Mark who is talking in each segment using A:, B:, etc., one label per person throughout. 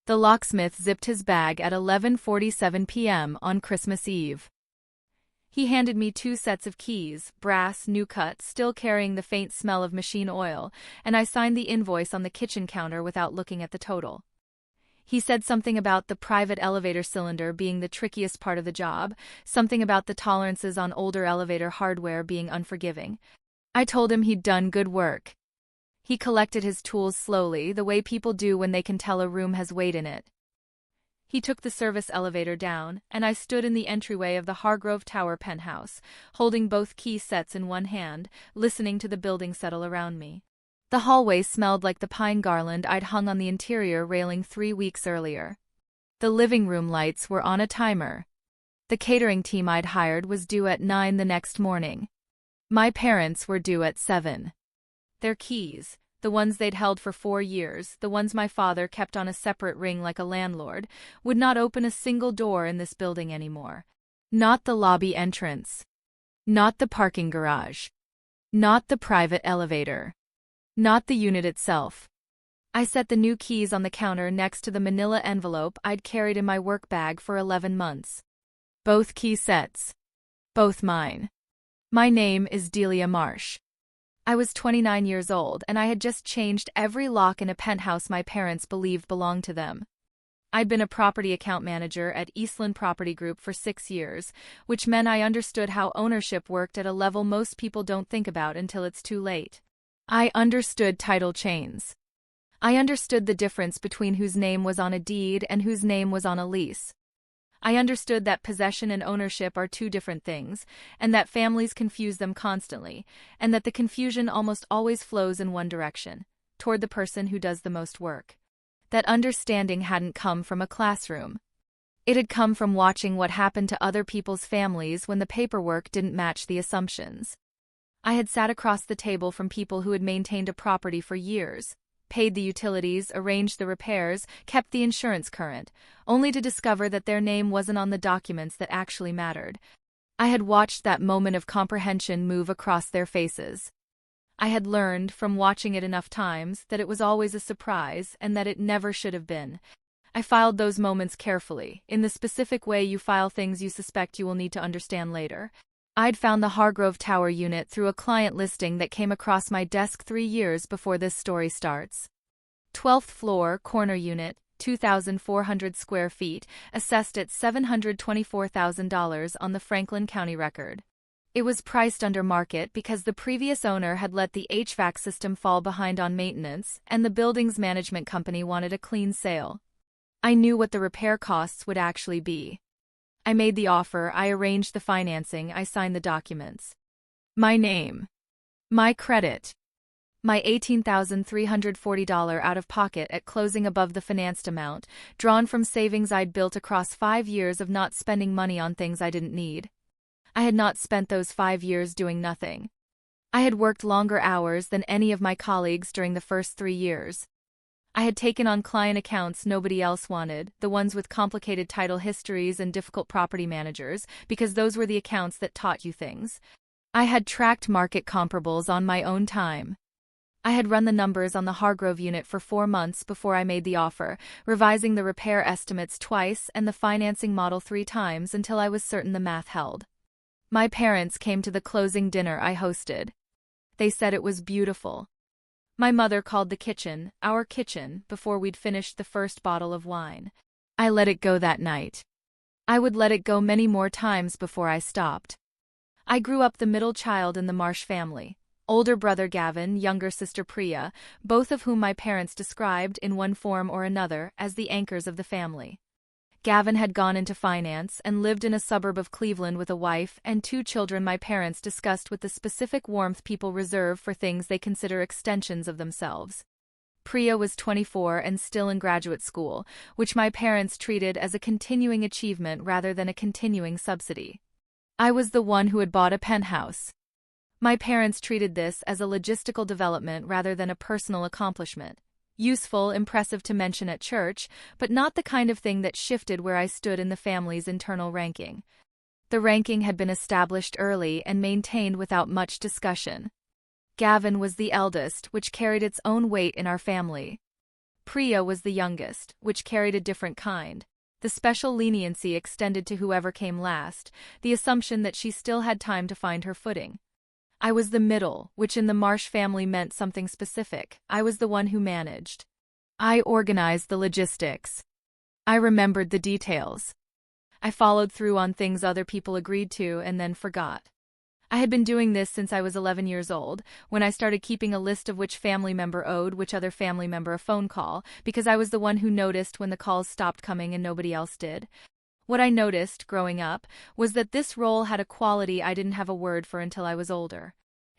A: The locksmith zipped his bag at 11:47 p.m. on Christmas Eve. He handed me 2 sets of keys, brass, new cut, still carrying the faint smell of machine oil, and I signed the invoice on the kitchen counter without looking at the total. He said something about the private elevator cylinder being the trickiest part of the job, something about the tolerances on older elevator hardware being unforgiving. I told him he'd done good work. He collected his tools slowly, the way people do when they can tell a room has weight in it. He took the service elevator down, and I stood in the entryway of the Hargrove Tower penthouse, holding both key sets in one hand, listening to the building settle around me. The hallway smelled like the pine garland I'd hung on the interior railing 3 weeks earlier. The living room lights were on a timer. The catering team I'd hired was due at 9 the next morning. My parents were due at 7. Their keys, the ones they'd held for 4 years, the ones my father kept on a separate ring like a landlord, would not open a single door in this building anymore. Not the lobby entrance. Not the parking garage. Not the private elevator. Not the unit itself. I set the new keys on the counter next to the manila envelope I'd carried in my work bag for 11 months. Both key sets. Both mine. My name is Delia Marsh. I was 29 years old, and I had just changed every lock in a penthouse my parents believed belonged to them. I'd been a property account manager at Eastland Property Group for 6 years, which meant I understood how ownership worked at a level most people don't think about until it's too late. I understood title chains. I understood the difference between whose name was on a deed and whose name was on a lease. I understood that possession and ownership are 2 different things, and that families confuse them constantly, and that the confusion almost always flows in one direction, toward the person who does the most work. That understanding hadn't come from a classroom. It had come from watching what happened to other people's families when the paperwork didn't match the assumptions. I had sat across the table from people who had maintained a property for years, paid the utilities, arranged the repairs, kept the insurance current, only to discover that their name wasn't on the documents that actually mattered. I had watched that moment of comprehension move across their faces. I had learned, from watching it enough times, that it was always a surprise and that it never should have been. I filed those moments carefully, in the specific way you file things you suspect you will need to understand later. I'd found the Hargrove Tower unit through a client listing that came across my desk 3 years before this story starts. 12th floor, corner unit, 2,400 square feet, assessed at $724,000 on the Franklin County record. It was priced under market because the previous owner had let the HVAC system fall behind on maintenance, and the building's management company wanted a clean sale. I knew what the repair costs would actually be. I made the offer, I arranged the financing, I signed the documents. My name. My credit. My $18,340 out-of-pocket at closing above the financed amount, drawn from savings I'd built across 5 years of not spending money on things I didn't need. I had not spent those 5 years doing nothing. I had worked longer hours than any of my colleagues during the first 3 years. I had taken on client accounts nobody else wanted, the ones with complicated title histories and difficult property managers, because those were the accounts that taught you things. I had tracked market comparables on my own time. I had run the numbers on the Hargrove unit for 4 months before I made the offer, revising the repair estimates twice and the financing model 3 times until I was certain the math held. My parents came to the closing dinner I hosted. They said it was beautiful. My mother called the kitchen, our kitchen, before we'd finished the first bottle of wine. I let it go that night. I would let it go many more times before I stopped. I grew up the middle child in the Marsh family. Older brother Gavin, younger sister Priya, both of whom my parents described, in one form or another, as the anchors of the family. Gavin had gone into finance and lived in a suburb of Cleveland with a wife and 2 children my parents discussed with the specific warmth people reserve for things they consider extensions of themselves. Priya was 24 and still in graduate school, which my parents treated as a continuing achievement rather than a continuing subsidy. I was the one who had bought a penthouse. My parents treated this as a logistical development rather than a personal accomplishment. Useful, impressive to mention at church, but not the kind of thing that shifted where I stood in the family's internal ranking. The ranking had been established early and maintained without much discussion. Gavin was the eldest, which carried its own weight in our family. Priya was the youngest, which carried a different kind. The special leniency extended to whoever came last, the assumption that she still had time to find her footing. I was the middle, which in the Marsh family meant something specific. I was the one who managed. I organized the logistics. I remembered the details. I followed through on things other people agreed to and then forgot. I had been doing this since I was 11 years old, when I started keeping a list of which family member owed which other family member a phone call, because I was the one who noticed when the calls stopped coming and nobody else did. What I noticed, growing up, was that this role had a quality I didn't have a word for until I was older.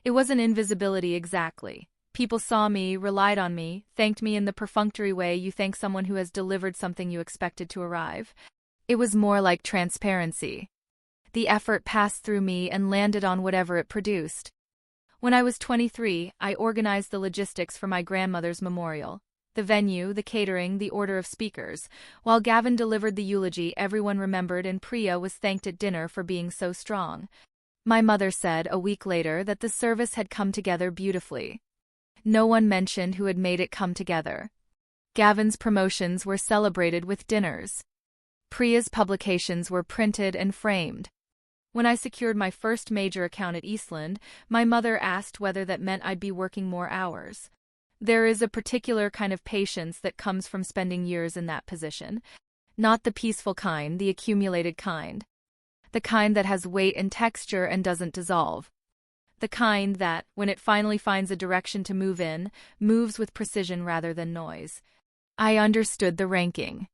A: It wasn't invisibility exactly. People saw me, relied on me, thanked me in the perfunctory way you thank someone who has delivered something you expected to arrive. It was more like transparency. The effort passed through me and landed on whatever it produced. When I was 23, I organized the logistics for my grandmother's memorial. The venue, the catering, the order of speakers. While Gavin delivered the eulogy everyone remembered and Priya was thanked at dinner for being so strong. My mother said a week later that the service had come together beautifully. No one mentioned who had made it come together. Gavin's promotions were celebrated with dinners. Priya's publications were printed and framed. When I secured my first major account at Eastland, my mother asked whether that meant I'd be working more hours. There is a particular kind of patience that comes from spending years in that position. Not the peaceful kind, the accumulated kind. The kind that has weight and texture and doesn't dissolve. The kind that, when it finally finds a direction to move in, moves with precision rather than noise. I understood the ranking.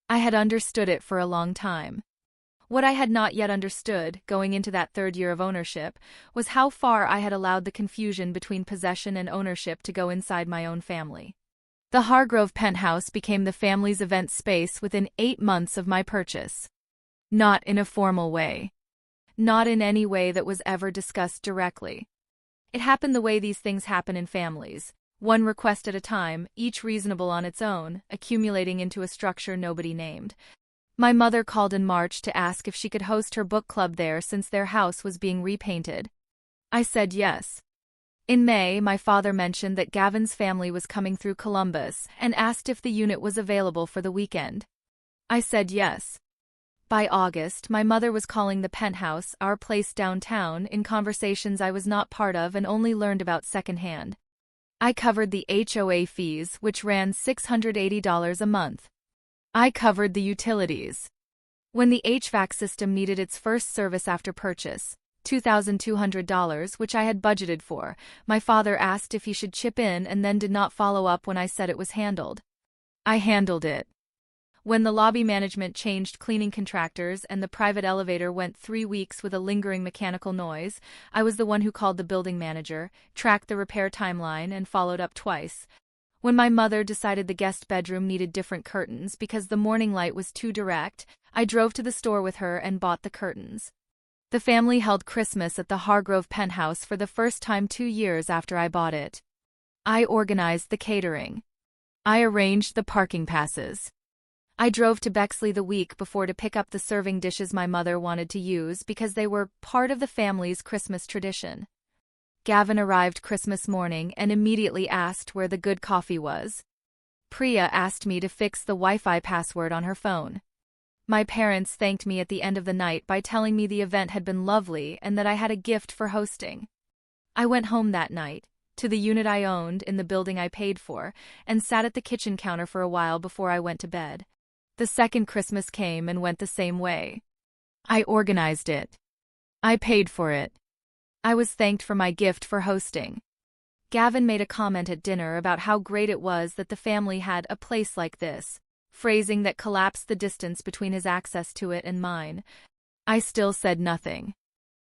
A: I had understood it for a long time. What I had not yet understood, going into that third year of ownership, was how far I had allowed the confusion between possession and ownership to go inside my own family. The Hargrove Penthouse became the family's event space within 8 months of my purchase. Not in a formal way. Not in any way that was ever discussed directly. It happened the way these things happen in families, one request at a time, each reasonable on its own, accumulating into a structure nobody named. My mother called in March to ask if she could host her book club there since their house was being repainted. I said yes. In May, my father mentioned that Gavin's family was coming through Columbus and asked if the unit was available for the weekend. I said yes. By August, my mother was calling the Penthouse, our place downtown, in conversations I was not part of and only learned about secondhand. I covered the HOA fees, which ran $680 a month. I covered the utilities. When the HVAC system needed its first service after purchase, $2,200, which I had budgeted for, my father asked if he should chip in and then did not follow up when I said it was handled. I handled it. When the lobby management changed cleaning contractors and the private elevator went 3 weeks with a lingering mechanical noise, I was the one who called the building manager, tracked the repair timeline, and followed up twice. When my mother decided the guest bedroom needed different curtains because the morning light was too direct, I drove to the store with her and bought the curtains. The family held Christmas at the Hargrove Penthouse for the first time 2 years after I bought it. I organized the catering. I arranged the parking passes. I drove to Bexley the week before to pick up the serving dishes my mother wanted to use because they were part of the family's Christmas tradition. Gavin arrived Christmas morning and immediately asked where the good coffee was. Priya asked me to fix the Wi-Fi password on her phone. My parents thanked me at the end of the night by telling me the event had been lovely and that I had a gift for hosting. I went home that night, to the unit I owned in the building I paid for, and sat at the kitchen counter for a while before I went to bed. The second Christmas came and went the same way. I organized it. I paid for it. I was thanked for my gift for hosting. Gavin made a comment at dinner about how great it was that the family had a place like this, phrasing that collapsed the distance between his access to it and mine. I still said nothing.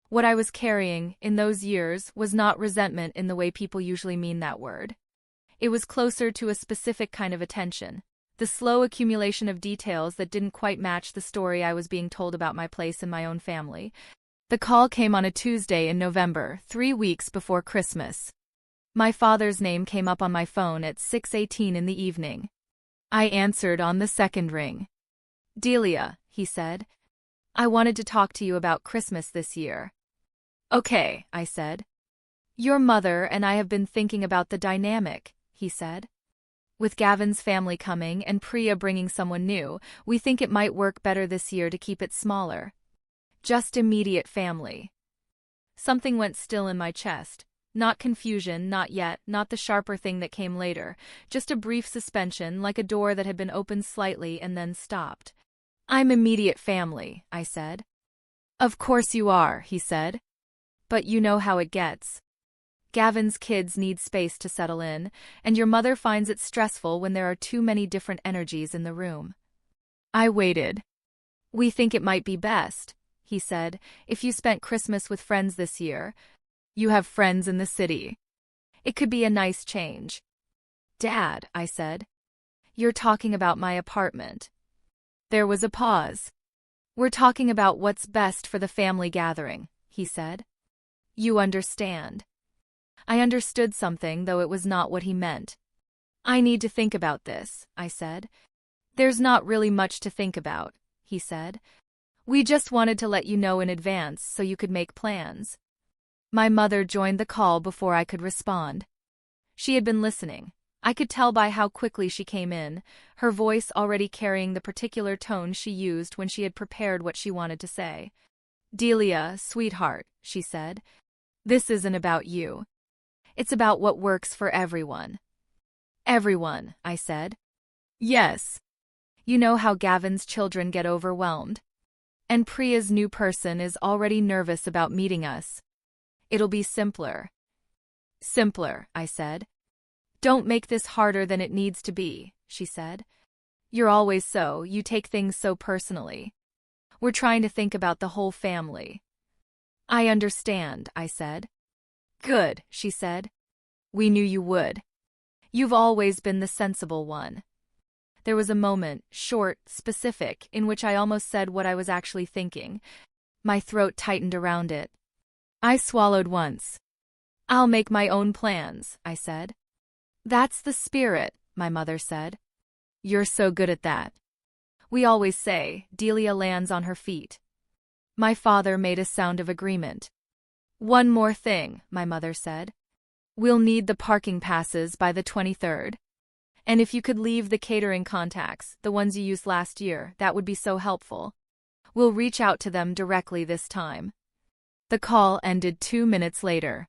A: What I was carrying, in those years, was not resentment in the way people usually mean that word. It was closer to a specific kind of attention, the slow accumulation of details that didn't quite match the story I was being told about my place in my own family. The call came on a Tuesday in November, 3 weeks before Christmas. My father's name came up on my phone at 6:18 in the evening. I answered on the second ring. "Delia," he said. "I wanted to talk to you about Christmas this year." "Okay," I said. "Your mother and I have been thinking about the dynamic," he said. With Gavin's family coming and Priya bringing someone new, we think it might work better this year to keep it smaller. Just immediate family. Something went still in my chest. Not confusion, not yet, not the sharper thing that came later, just a brief suspension, like a door that had been opened slightly and then stopped. I'm immediate family, I said. Of course you are, he said. But you know how it gets. Gavin's kids need space to settle in, and your mother finds it stressful when there are too many different energies in the room. I waited. We think it might be best, he said, if you spent Christmas with friends this year. You have friends in the city. It could be a nice change. Dad, I said. You're talking about my apartment. There was a pause. We're talking about what's best for the family gathering, he said. You understand. I understood something, though it was not what he meant. I need to think about this, I said. There's not really much to think about, he said. We just wanted to let you know in advance so you could make plans. My mother joined the call before I could respond. She had been listening. I could tell by how quickly she came in, her voice already carrying the particular tone she used when she had prepared what she wanted to say. Delia, sweetheart, she said. This isn't about you. It's about what works for everyone. Everyone, I said. Yes. You know how Gavin's children get overwhelmed. And Priya's new person is already nervous about meeting us. It'll be simpler. Simpler, I said. Don't make this harder than it needs to be, she said. You're always so, you take things so personally. We're trying to think about the whole family. I understand, I said. Good, she said. We knew you would. You've always been the sensible one. There was a moment, short, specific, in which I almost said what I was actually thinking. My throat tightened around it. I swallowed once. I'll make my own plans, I said. That's the spirit, my mother said. You're so good at that. We always say, Delia lands on her feet. My father made a sound of agreement. One more thing, my mother said. We'll need the parking passes by the 23rd. And if you could leave the catering contacts, the ones you used last year, that would be so helpful. We'll reach out to them directly this time. The call ended 2 minutes later.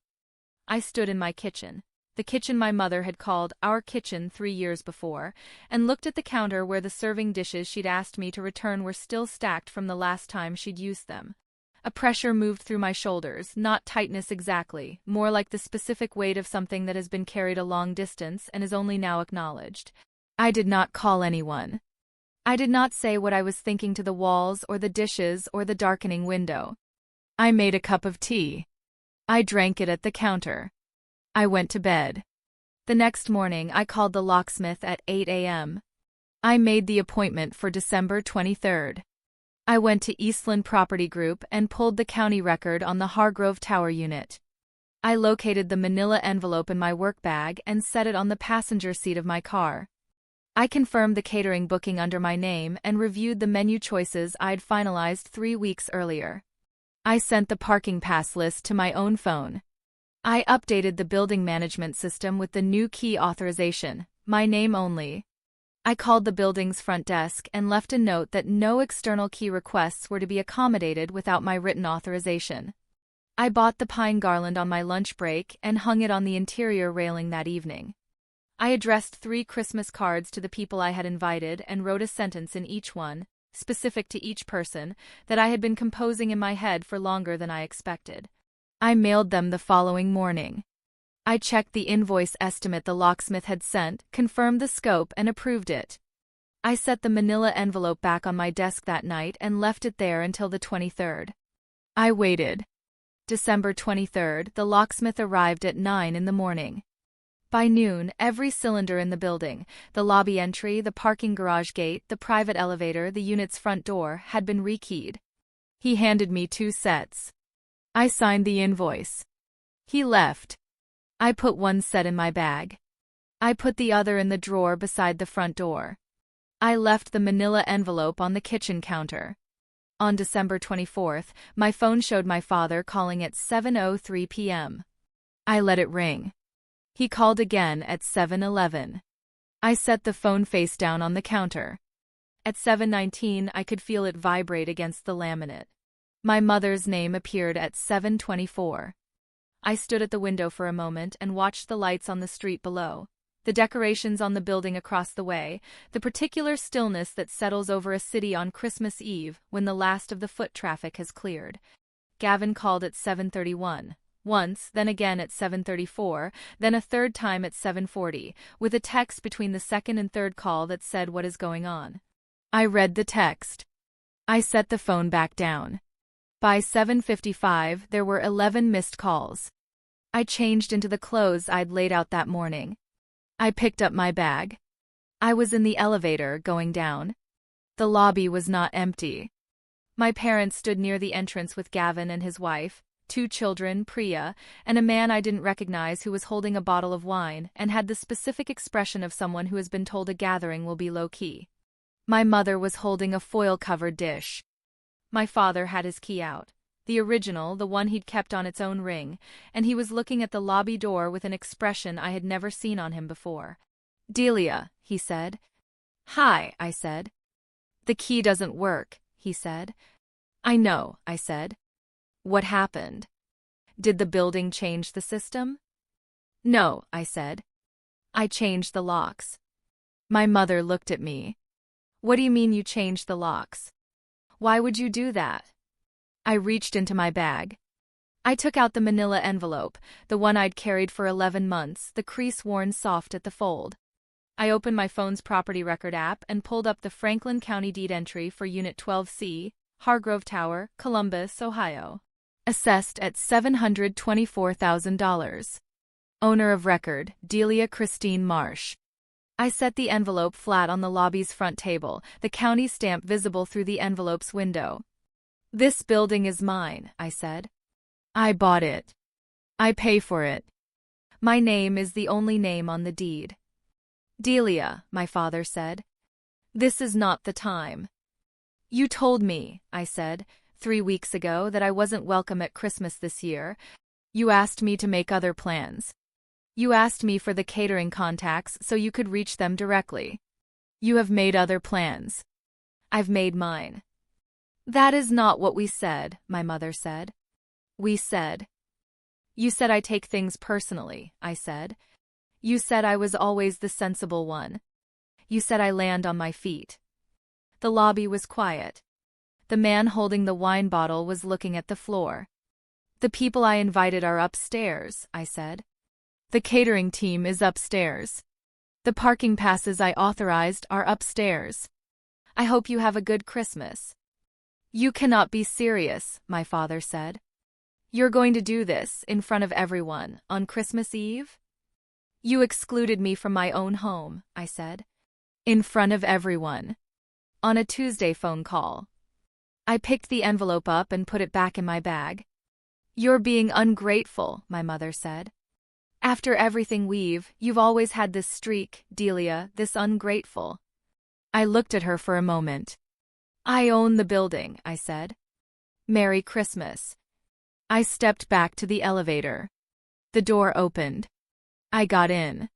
A: I stood in my kitchen, the kitchen my mother had called our kitchen 3 years before, and looked at the counter where the serving dishes she'd asked me to return were still stacked from the last time she'd used them. A pressure moved through my shoulders, not tightness exactly, more like the specific weight of something that has been carried a long distance and is only now acknowledged. I did not call anyone. I did not say what I was thinking to the walls or the dishes or the darkening window. I made a cup of tea. I drank it at the counter. I went to bed. The next morning I called the locksmith at 8 a.m. I made the appointment for December 23rd. I went to Eastland Property Group and pulled the county record on the Hargrove Tower unit. I located the manila envelope in my work bag and set it on the passenger seat of my car. I confirmed the catering booking under my name and reviewed the menu choices I'd finalized 3 weeks earlier. I sent the parking pass list to my own phone. I updated the building management system with the new key authorization, my name only. I called the building's front desk and left a note that no external key requests were to be accommodated without my written authorization. I bought the pine garland on my lunch break and hung it on the interior railing that evening. I addressed 3 Christmas cards to the people I had invited and wrote a sentence in each one, specific to each person, that I had been composing in my head for longer than I expected. I mailed them the following morning. I checked the invoice estimate the locksmith had sent, confirmed the scope, and approved it. I set the manila envelope back on my desk that night and left it there until the 23rd. I waited. December 23rd, the locksmith arrived at 9 in the morning. By noon, every cylinder in the building, the lobby entry, the parking garage gate, the private elevator, the unit's front door, had been rekeyed. He handed me 2 sets. I signed the invoice. He left. I put one set in my bag. I put the other in the drawer beside the front door. I left the manila envelope on the kitchen counter. On December 24th, my phone showed my father calling at 7:03 p.m. I let it ring. He called again at 7:11. I set the phone face down on the counter. At 7:19, I could feel it vibrate against the laminate. My mother's name appeared at 7:24. I stood at the window for a moment and watched the lights on the street below, the decorations on the building across the way, the particular stillness that settles over a city on Christmas Eve when the last of the foot traffic has cleared. Gavin called at 7:31. Once, then again at 7:34, then a third time at 7:40, with a text between the second and third call that said what is going on. I read the text. I set the phone back down. By 7:55, there were 11 missed calls. I changed into the clothes I'd laid out that morning. I picked up my bag. I was in the elevator going down. The lobby was not empty. My parents stood near the entrance with Gavin and his wife, 2 children, Priya, and a man I didn't recognize who was holding a bottle of wine and had the specific expression of someone who has been told a gathering will be low-key. My mother was holding a foil-covered dish. My father had his key out, the original, the one he'd kept on its own ring, and he was looking at the lobby door with an expression I had never seen on him before. "Delia," he said. "Hi," I said. "The key doesn't work," he said. "I know," I said. "What happened? Did the building change the system?" "No," I said. "I changed the locks." My mother looked at me. "What do you mean you changed the locks? Why would you do that?" I reached into my bag. I took out the manila envelope, the one I'd carried for 11 months, the crease worn soft at the fold. I opened my phone's property record app and pulled up the Franklin County deed entry for Unit 12C, Hargrove Tower, Columbus, Ohio. Assessed at $724,000. Owner of record, Delia Marsh. I set the envelope flat on the lobby's front table, the county stamp visible through the envelope's window. "This building is mine," I said. "I bought it. I pay for it. My name is the only name on the deed." "Delia," my father said. "This is not the time. You told me," I said, 3 weeks ago that I wasn't welcome at Christmas this year. You asked me to make other plans. You asked me for the catering contacts so you could reach them directly. You have made other plans. I've made mine." "That is not what we said," my mother said. "We said." "You said I take things personally," I said. "You said I was always the sensible one. You said I land on my feet." The lobby was quiet. The man holding the wine bottle was looking at the floor. "The people I invited are upstairs," I said. "The catering team is upstairs. The parking passes I authorized are upstairs. I hope you have a good Christmas." "You cannot be serious," my father said. "You're going to do this in front of everyone on Christmas Eve?" "You excluded me from my own home," I said. "In front of everyone. On a Tuesday phone call." I picked the envelope up and put it back in my bag. "You're being ungrateful," my mother said. "After everything you've always had this streak, Delia, this ungrateful." I looked at her for a moment. "I own the building," I said. "Merry Christmas." I stepped back to the elevator. The door opened. I got in.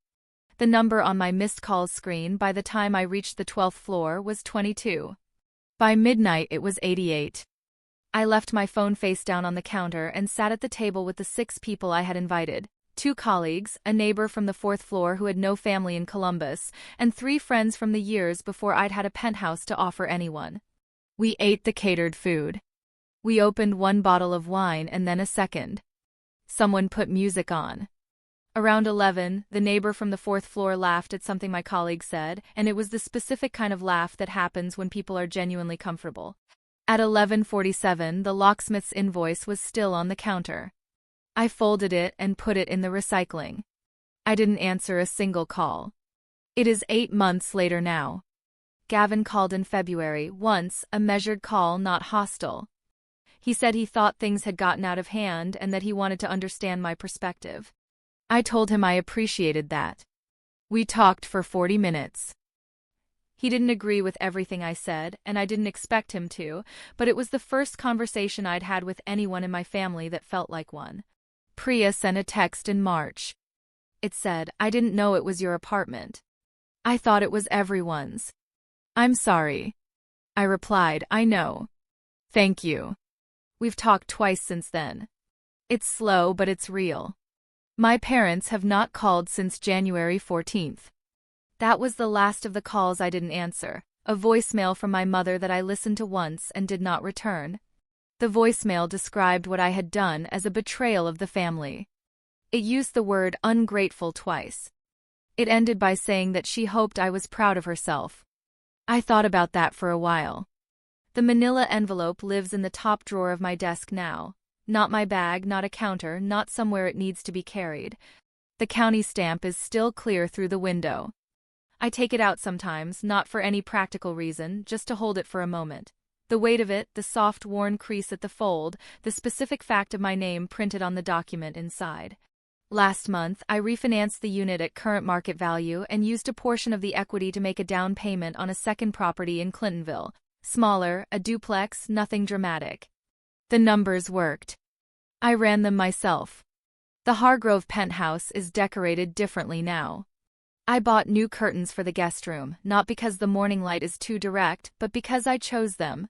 A: The number on my missed calls screen by the time I reached the 12th floor was 22. By midnight it was 88. I left my phone face down on the counter and sat at the table with the 6 people I had invited. 2 colleagues, a neighbor from the 4th floor who had no family in Columbus, and 3 friends from the years before I'd had a penthouse to offer anyone. We ate the catered food. We opened 1 bottle of wine and then a second. Someone put music on. Around 11, the neighbor from the 4th floor laughed at something my colleague said, and it was the specific kind of laugh that happens when people are genuinely comfortable. At 11:47, the locksmith's invoice was still on the counter. I folded it and put it in the recycling. I didn't answer a single call. It is 8 months later now. Gavin called in February, once, a measured call, not hostile. He said he thought things had gotten out of hand and that he wanted to understand my perspective. I told him I appreciated that. We talked for 40 minutes. He didn't agree with everything I said, and I didn't expect him to, but it was the first conversation I'd had with anyone in my family that felt like one. Priya sent a text in March. It said, "I didn't know it was your apartment." I thought it was everyone's. I'm sorry. I replied, I know. Thank you. We've talked twice since then. It's slow, but it's real. My parents have not called since January 14th. That was the last of the calls I didn't answer, a voicemail from my mother that I listened to once and did not return. The voicemail described what I had done as a betrayal of the family. It used the word ungrateful twice. It ended by saying that she hoped I was proud of herself. I thought about that for a while. The manila envelope lives in the top drawer of my desk now. Not my bag, not a counter, not somewhere it needs to be carried. The county stamp is still clear through the window. I take it out sometimes, not for any practical reason, just to hold it for a moment. The weight of it, the soft worn crease at the fold, the specific fact of my name printed on the document inside. Last month, I refinanced the unit at current market value and used a portion of the equity to make a down payment on a second property in Clintonville. Smaller, a duplex, nothing dramatic. The numbers worked. I ran them myself. The Hargrove penthouse is decorated differently now. I bought new curtains for the guest room, not because the morning light is too direct, but because I chose them.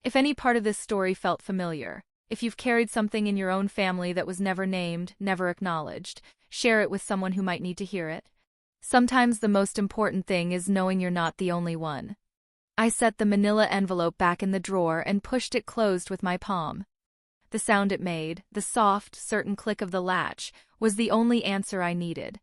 A: If any part of this story felt familiar, if you've carried something in your own family that was never named, never acknowledged, share it with someone who might need to hear it. Sometimes the most important thing is knowing you're not the only one. I set the manila envelope back in the drawer and pushed it closed with my palm. The sound it made, the soft, certain click of the latch, was the only answer I needed.